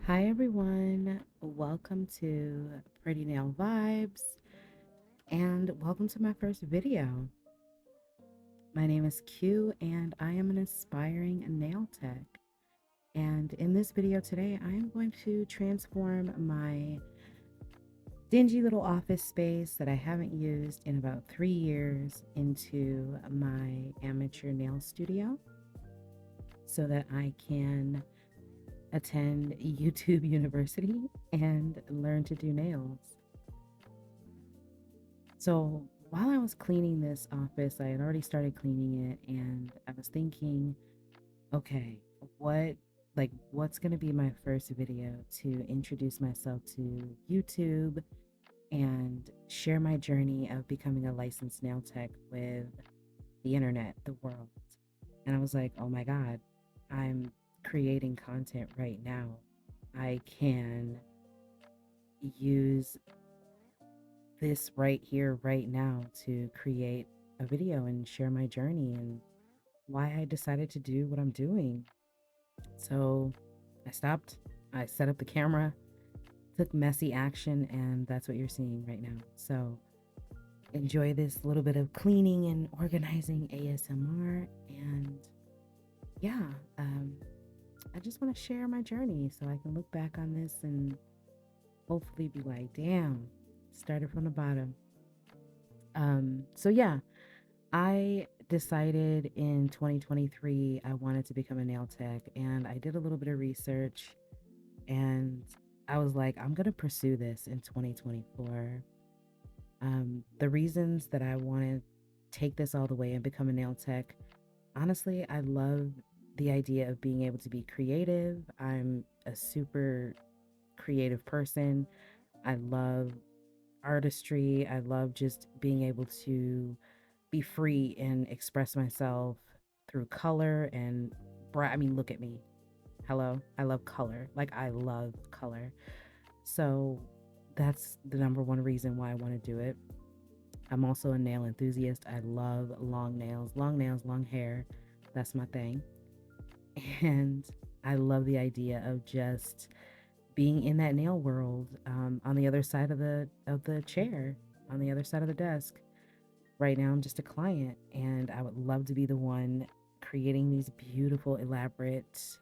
Hi everyone, welcome to Pretty Nail Vibes and welcome to my first video. My name is Q and I am an aspiring nail tech. And in this video today, I am going to transform my dingy little office space that I haven't used in about 3 years into my amateur nail studio so that I can attend YouTube University and learn to do nails. So while I was cleaning this office, I had already started cleaning it and I was thinking, okay, what what's going to be my first video to introduce myself to YouTube and share my journey of becoming a licensed nail tech with the internet, the world. And I was like, oh my God, I'm creating content right now. I can use this right here, right now, to create a video and share my journey and why I decided to do what I'm doing. So I stopped, I set up the camera, took messy action, and that's what you're seeing right now. So enjoy this little bit of cleaning and organizing ASMR. And yeah, I just want to share my journey so I can look back on this and hopefully be like, damn, started from the bottom. So yeah, I decided in 2023 I wanted to become a nail tech, and I did a little bit of research and I was like, I'm going to pursue this in 2024. The reasons that I want to take this all the way and become a nail tech, honestly, I love the idea of being able to be creative. I'm a super creative person. I love artistry. I love just being able to be free and express myself through color and bright. I mean, look at me. Hello. I love color. Like, I love color. So that's the number one reason why I want to do it. I'm also a nail enthusiast. I love long nails, long hair. That's my thing. And I love the idea of just being in that nail world, on the other side of the chair, on the other side of the desk. Right now, I'm just a client, and I would love to be the one creating these beautiful, elaborate,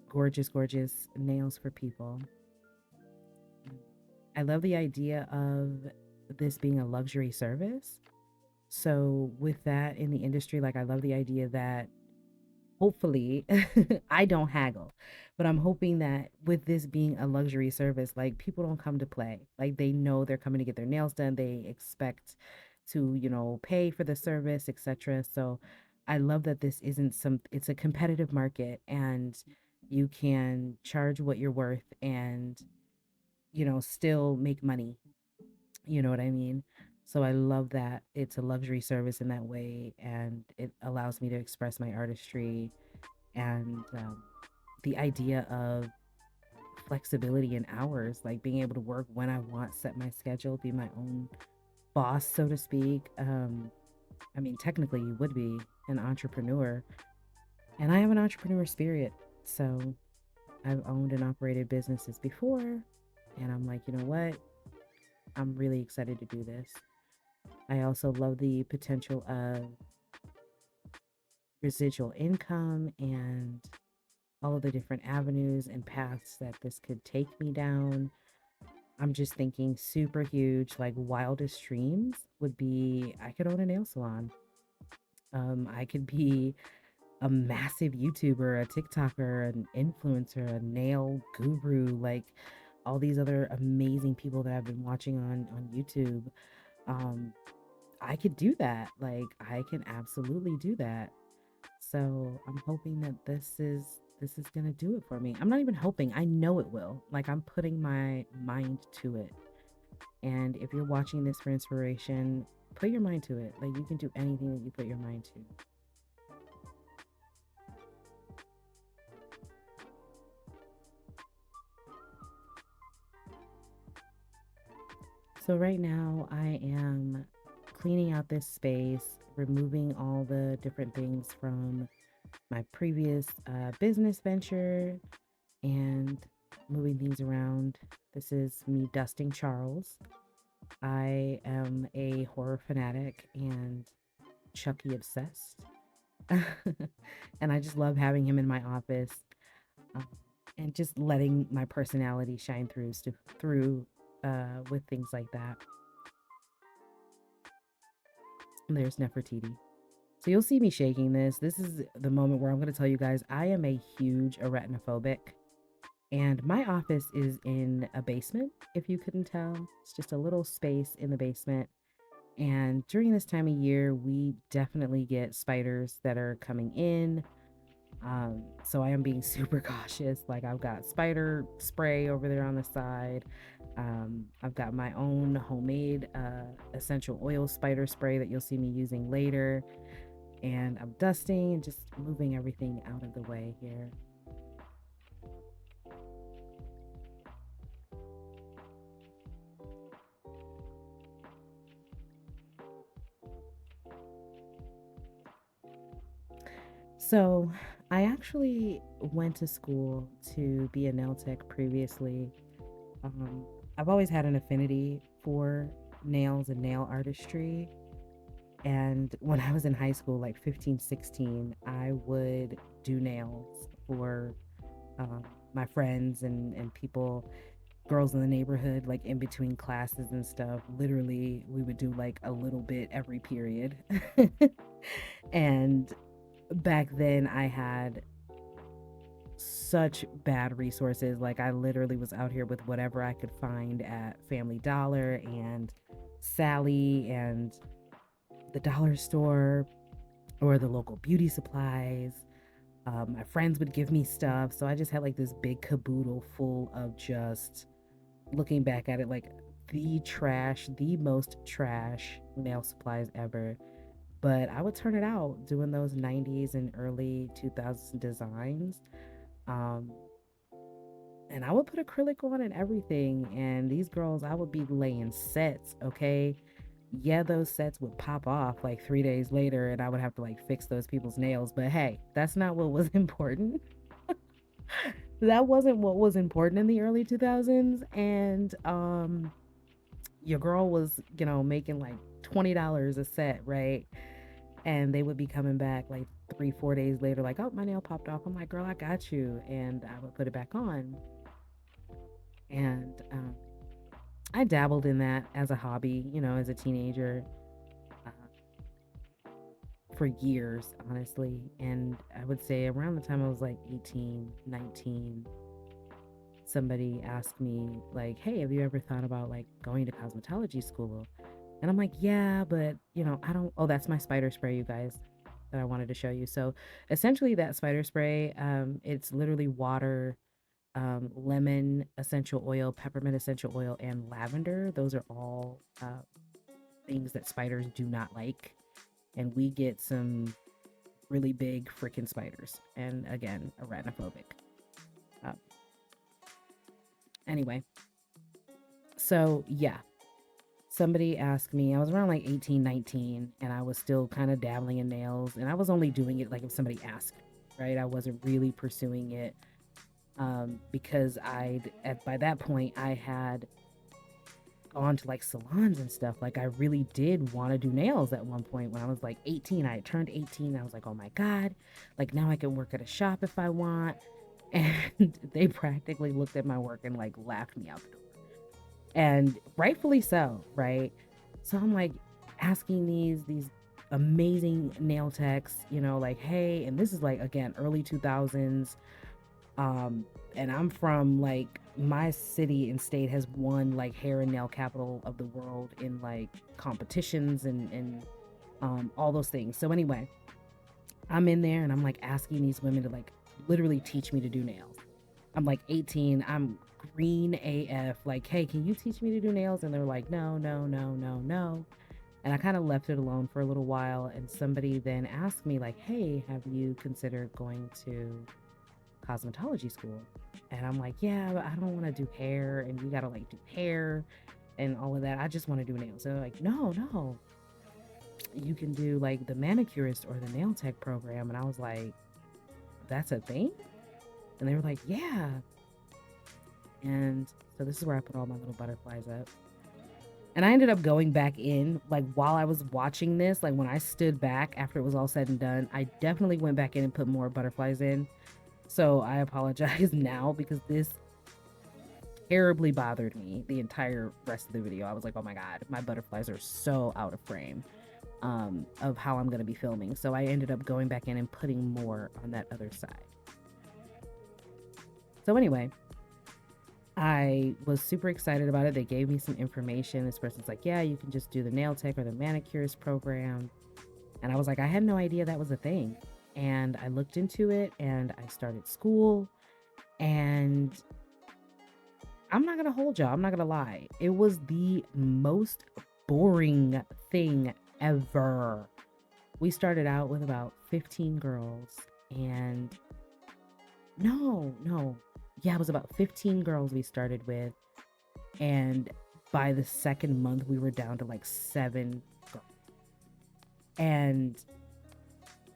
gorgeous, gorgeous nails for people. I love the idea of this being a luxury service. So, with that in the industry, like, I love the idea that hopefully I don't haggle, but I'm hoping that with this being a luxury service, like, people don't come to play. Like, they know they're coming to get their nails done. They expect to, pay for the service, etc. So I love that this isn't it's a competitive market and you can charge what you're worth and, still make money. You know what I mean? So I love that it's a luxury service in that way and it allows me to express my artistry and the idea of flexibility in hours, like being able to work when I want, set my schedule, be my own boss, so to speak. I mean, technically, you would be an entrepreneur, and I have an entrepreneur spirit. So I've owned and operated businesses before, and I'm like, you know what? I'm really excited to do this. I also love the potential of residual income and all of the different avenues and paths that this could take me down. I'm just thinking super huge, like wildest dreams would be I could own a nail salon. I could be a massive YouTuber, a TikToker, an influencer, a nail guru, like all these other amazing people that I've been watching on YouTube. Um, I could do that. Like, I can absolutely do that. So I'm hoping that this is gonna do it for me. I'm not even hoping. I know it will. Like, I'm putting my mind to it. And if you're watching this for inspiration, put your mind to it. Like, you can do anything that you put your mind to. So right now I am cleaning out this space, removing all the different things from my previous business venture, and moving things around. This is me dusting Charles. I am a horror fanatic and Chucky obsessed. And I just love having him in my office, um, and just letting my personality shine through with things like that. And there's Nefertiti. So you'll see me shaking this. This is the moment where I'm going to tell you guys I am a huge arachnophobic. And my office is in a basement, if you couldn't tell. It's just a little space in the basement. And during this time of year, we definitely get spiders that are coming in. So I am being super cautious. Like, I've got spider spray over there on the side. I've got my own homemade essential oil spider spray that you'll see me using later. And I'm dusting and just moving everything out of the way here. So I actually went to school to be a nail tech previously. Um, I've always had an affinity for nails and nail artistry. And when I was in high school, like 15, 16, I would do nails for um, my friends and people, girls in the neighborhood, like in between classes and stuff. Literally, we would do like a little bit every period. And back then, I had such bad resources. Like, I literally was out here with whatever I could find at Family Dollar and Sally and the dollar store or the local beauty supplies. My friends would give me stuff. So I just had like this big caboodle full of just, looking back at it, like the most trash nail supplies ever. But I would turn it out doing those 90s and early 2000s designs. Um, and I would put acrylic on and everything. And these girls, I would be laying sets, okay? Yeah, those sets would pop off like 3 days later, and I would have to like fix those people's nails. But hey, that's not what was important. That wasn't what was important in the early 2000s. And your girl was, making like $20 a set, right? And they would be coming back like 3, 4 days later, like, oh, my nail popped off. I'm like, girl, I got you. And I would put it back on. And I dabbled in that as a hobby, as a teenager, uh, for years, honestly. And I would say around the time I was like 18, 19, somebody asked me, like, hey, have you ever thought about like going to cosmetology school? And I'm like, yeah, but I don't. Oh, that's my spider spray, you guys, that I wanted to show you. So essentially, that spider spray, it's literally water, lemon essential oil, peppermint essential oil, and lavender. Those are all things that spiders do not like. And we get some really big freaking spiders. And again, arachnophobic. Uh, anyway, so yeah, somebody asked me, I was around like 18, 19, and I was still kind of dabbling in nails. And I was only doing it like if somebody asked, right? I wasn't really pursuing it, because by that point, I had gone to like salons and stuff. Like, I really did want to do nails at one point when I was like 18. I had turned 18. I was like, oh my God, like now I can work at a shop if I want. And they practically looked at my work and like laughed me out the door. And rightfully so, right? So I'm like asking these amazing nail techs, like, hey, and this is like again early 2000s. And I'm from like, my city and state has won like hair and nail capital of the world in like competitions and all those things. So anyway, I'm in there and I'm like asking these women to like literally teach me to do nails. I'm like 18, I'm green AF, like, hey, can you teach me to do nails? And they're like, no, no, no, no, no. And I kind of left it alone for a little while. And somebody then asked me, like, hey, have you considered going to cosmetology school? And I'm like, yeah, but I don't want to do hair, and you gotta like do hair and all of that. I just want to do nails. So they're like, no, no, you can do like the manicurist or the nail tech program. And I was like, that's a thing? And they were like, yeah. And so this is where I put all my little butterflies up. And I ended up going back in, like while I was watching this, like when I stood back after it was all said and done, I definitely went back in and put more butterflies in. So I apologize now because this terribly bothered me the entire rest of the video. I was like, oh my God, my butterflies are so out of frame of how I'm going to be filming. So I ended up going back in and putting more on that other side. So anyway, I was super excited about it. They gave me some information. This person's like, yeah, you can just do the nail tech or the manicurist program. And I was like, I had no idea that was a thing. And I looked into it and I started school. And I'm not going to hold y'all. I'm not going to lie. It was the most boring thing ever. We started out with about 15 girls and no. Yeah, it was about 15 girls we started with. And by the second month, we were down to like 7 girls. And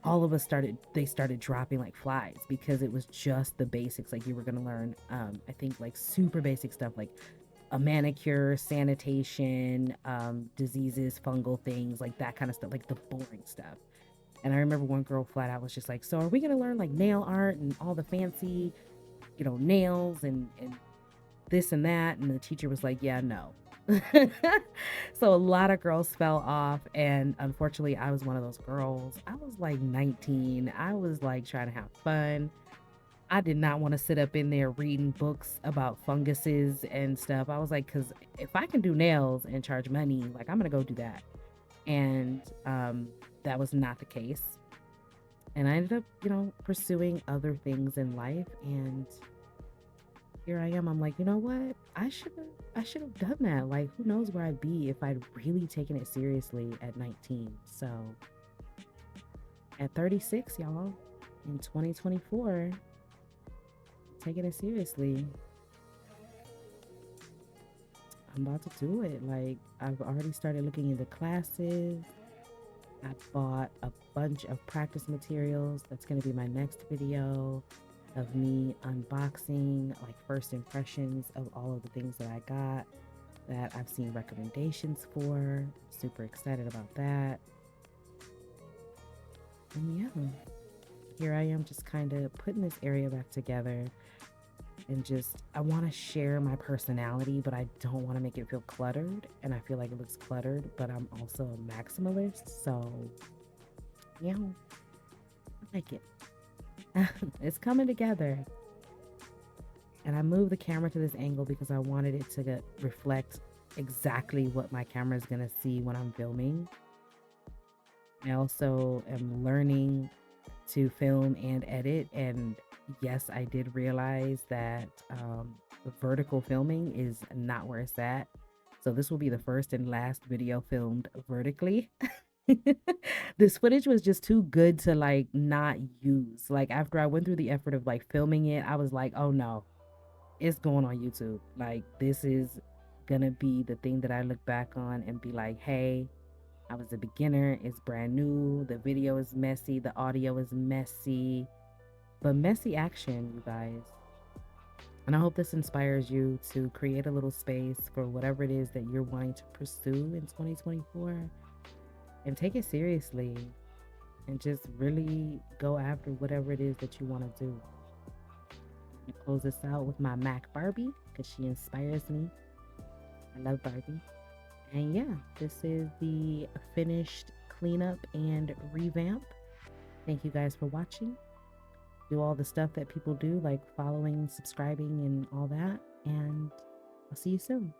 all of us they started dropping like flies because it was just the basics. Like you were going to learn, I think like super basic stuff like a manicure, sanitation, diseases, fungal things, like that kind of stuff, like the boring stuff. And I remember one girl flat out was just like, so are we going to learn like nail art and all the fancy, nails and this and that? And the teacher was like, yeah, no. So a lot of girls fell off. And unfortunately, I was one of those girls. I was like 19. I was like trying to have fun. I did not want to sit up in there reading books about funguses and stuff. I was like, because if I can do nails and charge money, like I'm going to go do that. And that was not the case. And I ended up, pursuing other things in life. And here I am. I'm like, you know what? I should have done that. Like, who knows where I'd be if I'd really taken it seriously at 19. So at 36, y'all, in 2024, taking it seriously. I'm about to do it. Like, I've already started looking into classes. I bought a bunch of practice materials. That's going to be my next video of me unboxing, like first impressions of all of the things that I got that I've seen recommendations for. Super excited about that. And yeah, here I am just kind of putting this area back together. And I want to share my personality, but I don't want to make it feel cluttered. And I feel like it looks cluttered, but I'm also a maximalist. So, yeah, I like it. It's coming together. And I moved the camera to this angle because I wanted it to reflect exactly what my camera is going to see when I'm filming. I also am learning to film and edit, and yes, I did realize that vertical filming is not where it's at. So this will be the first and last video filmed vertically. This footage was just too good to like not use. Like after I went through the effort of like filming it, I was like, oh no, it's going on YouTube. Like this is gonna be the thing that I look back on and be like, hey, I was a beginner. It's brand new. The video is messy. The audio is messy. But messy action, you guys. And I hope this inspires you to create a little space for whatever it is that you're wanting to pursue in 2024. And take it seriously. And just really go after whatever it is that you want to do. I'm going to close this out with my MAC Barbie because she inspires me. I love Barbie. And yeah, this is the finished cleanup and revamp. Thank you guys for watching. Do all the stuff that people do, like following, subscribing, and all that. And I'll see you soon.